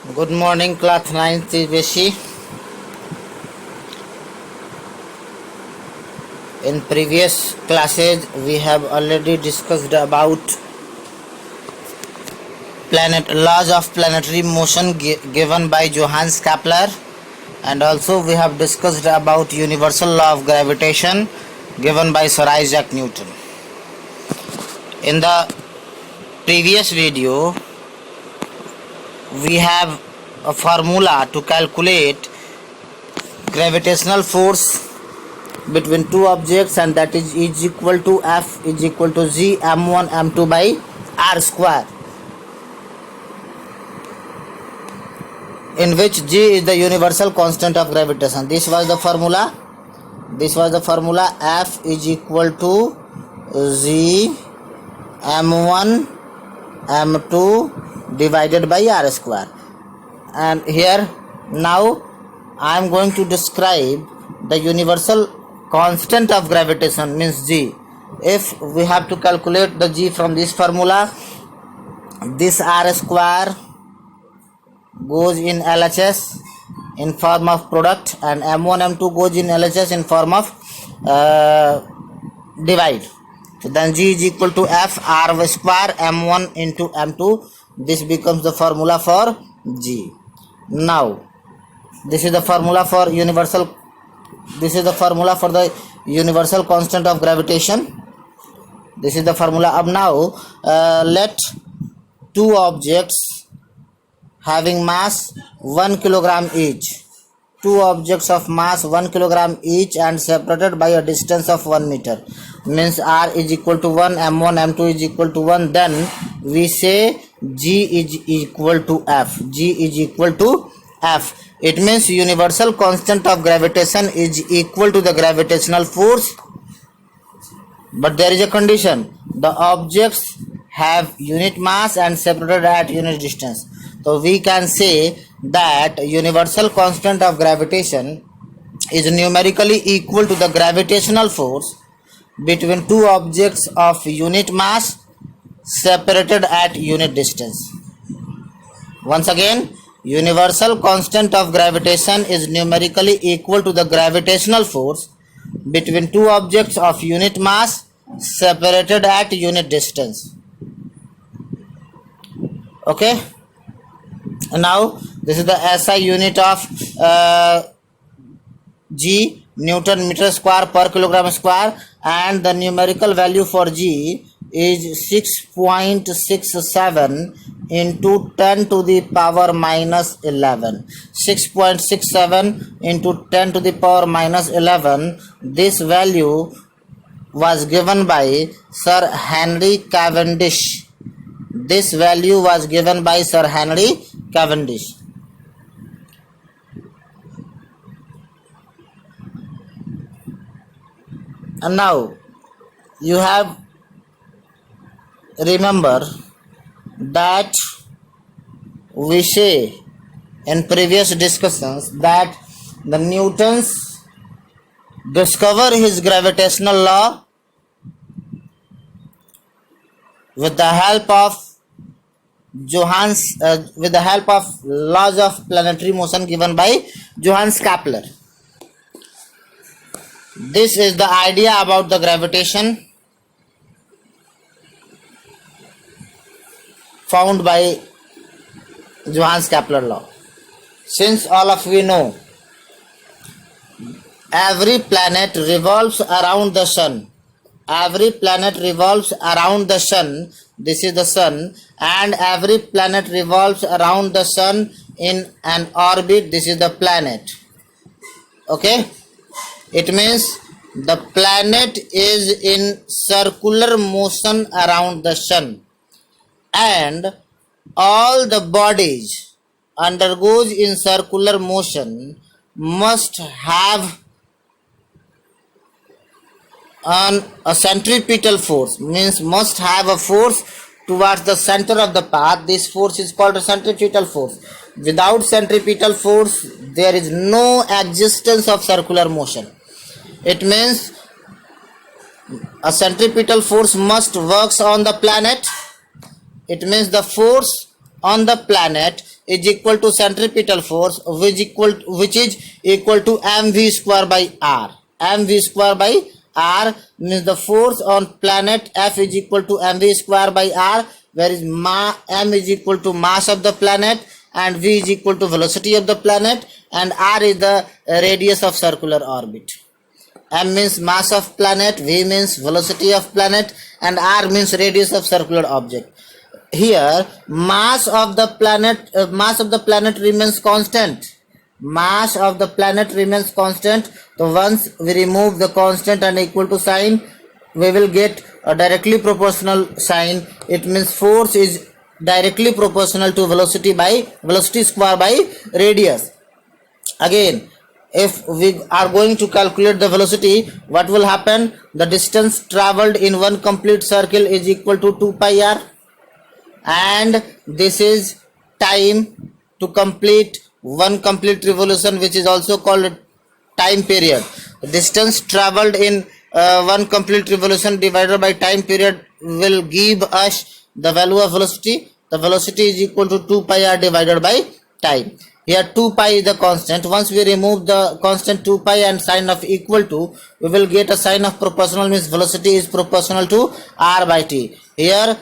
Good morning, class 9th CBSE. In previous classes, we have already discussed about laws of planetary motion given by Johannes Kepler, and also we have discussed about universal law of gravitation given by Sir Isaac Newton. In the previous video, we have a formula to calculate gravitational force between two objects, and that is equal to F is equal to G m1 m2 by r square, in which G is the universal constant of gravitation. This was the formula. F is equal to G m1 m2 divided by r square. And here now I am going to describe the universal constant of gravitation, means G. If we have to calculate the G from this formula, this r square goes in LHS in form of product, and m1 m2 goes in LHS in form of divide. So then G is equal to F r square m1 into m2. This becomes the formula for G. Now this is the formula for universal. This is the formula for the universal constant of gravitation. This is the formula. Up now, let two objects having mass 1 kilogram each. Two objects of mass 1 kilogram each and separated by a distance of 1 meter. Means R is equal to 1, M1, M2 is equal to 1. Then we say G is equal to F. G is equal to F. It means universal constant of gravitation is equal to the gravitational force. But there is a condition. The objects have unit mass and separated at unit distance. So we can say that universal constant of gravitation is numerically equal to the gravitational force between two objects of unit mass separated at unit distance. Once again, universal constant of gravitation is numerically equal to the gravitational force between two objects of unit mass separated at unit distance. Okay. Now this is the SI unit of G, Newton meter square per kilogram square, and the numerical value for G is 6.67 into 10 to the power minus 11. 6.67 into 10 to the power minus 11. This value was given by Sir Henry Cavendish. This value was given by Sir Henry Cavendish. And now you have remember that we say in previous discussions that the Newton's discover his gravitational law with the help of with the help of laws of planetary motion given by Johannes Kepler. This is the idea about the gravitation found by Johannes Kepler law. Since all of we know every planet revolves around the sun. Every planet revolves around the sun. This is the sun, and every planet revolves around the sun in an orbit. This is the planet. Okay, it means the planet is in circular motion around the sun, and all the bodies undergoes in circular motion must have on a centripetal force, means must have a force towards the center of the path. This force is called a centripetal force. Without centripetal force, there is no existence of circular motion. It means a centripetal force must works on the planet. It means the force on the planet is equal to centripetal force, which is equal to mv square by r. mv square by r means the force on planet F is equal to mv square by r, where is m is equal to mass of the planet and v is equal to velocity of the planet, and r is the radius of circular orbit. M means mass of planet, v means velocity of planet, and r means radius of circular object. Here mass of the planet remains constant. Mass of the planet remains constant. So once we remove the constant and equal to sign, we will get a directly proportional sign. It means force is directly proportional to velocity square by radius. Again, if we are going to calculate the velocity, what will happen? The distance traveled in one complete circle is equal to 2 pi r, and this is time to complete one complete revolution, which is also called time period. The distance traveled in one complete revolution divided by time period will give us the value of velocity. The velocity is equal to 2 pi r divided by time. Here 2 pi is the constant. Once we remove the constant 2 pi and sign of equal to, we will get a sign of proportional, means velocity is proportional to r by t. Here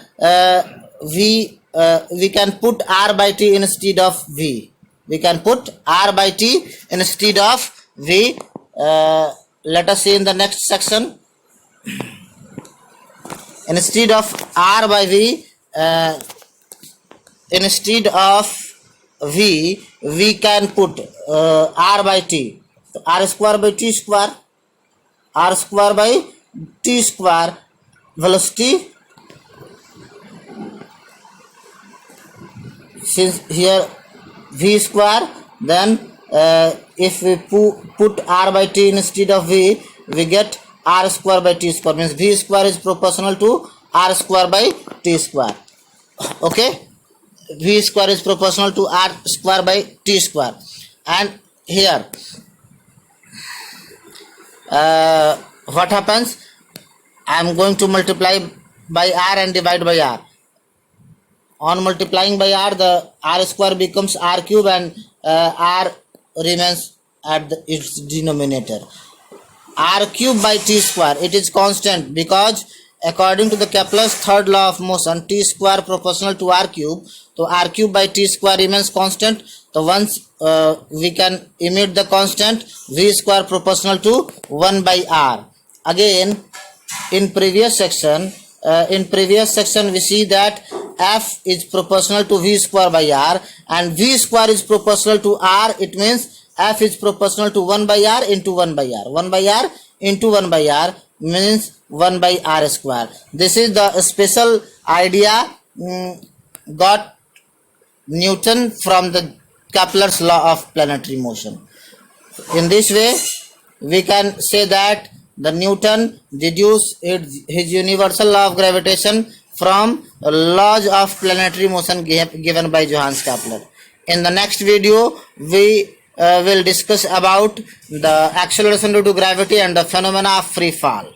we can put r by t instead of v. We can put r by t instead of v. Let us see in the next section. Instead of r by v, instead of v, we can put r by t. So r square by t square, r square by t square, velocity. Since here v square, then if we put r by t instead of v, we get r square by t square, means v square is proportional to r square by t square. Okay, v square is proportional to r square by t square. And here what happens? I am going to multiply by r and divide by r. On multiplying by r, the r square becomes r cube, and r remains at its denominator. R cube by t square, it is constant, because according to the Kepler's third law of motion, t square proportional to r cube. So r cube by t square remains constant. So once we can emit the constant, v square proportional to 1 by r. Again, in previous section we see that f is proportional to v square by r, and v square is proportional to r. It means f is proportional to 1 by r into 1 by r. 1 by r into 1 by r means 1 by r square. This is the special idea got Newton from the Kepler's law of planetary motion. In this way, we can say that the Newton deduced his universal law of gravitation from laws of planetary motion given by Johannes Kepler. In the next video, we will discuss about the acceleration due to gravity and the phenomena of free fall.